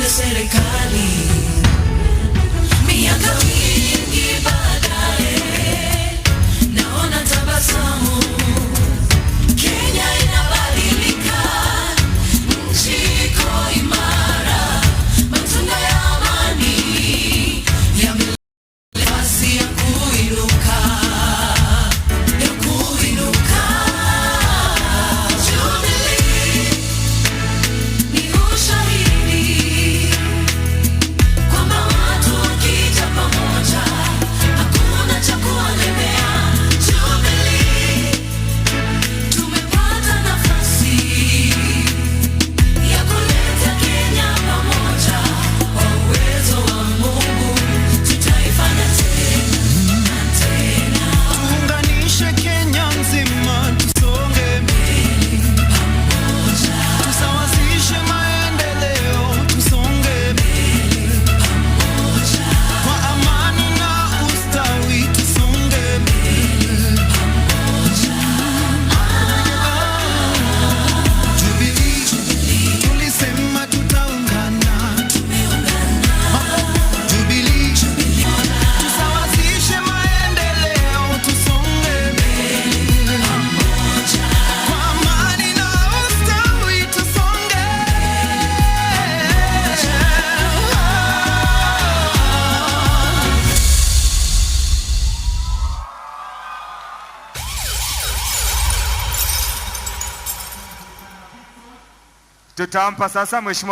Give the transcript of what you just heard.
tuipende serikali. Miaka mingi baadaye naona tabasamu. Kenya inabadilika, nchi iko imara, matunda ya amani yameleta nafasi ya kuinuka. Jubilee ni ushahidi kwamba watu wakija pamoja hakuna cha kuwalemea. Jubilee tumepata nafasi ya kuleta Kenya pamoja. Kwa uwezo wa Mungu tutaifanya tena na tena. Tuunganishe Kenya nzima, tusonge mbele pamoja. Tusawazishe maendeleo, tusonge mbele pamoja. Kwa amani na ustawi, tusonge mbele pamoja. Jubilee, tulisema tutaungana, Tumeungana. Jubilee, tusawazishe maendeleo, tusonge mbele Pamoja. kwa amani na ustawi, tusonge. Tutampa sasa mheshimiwa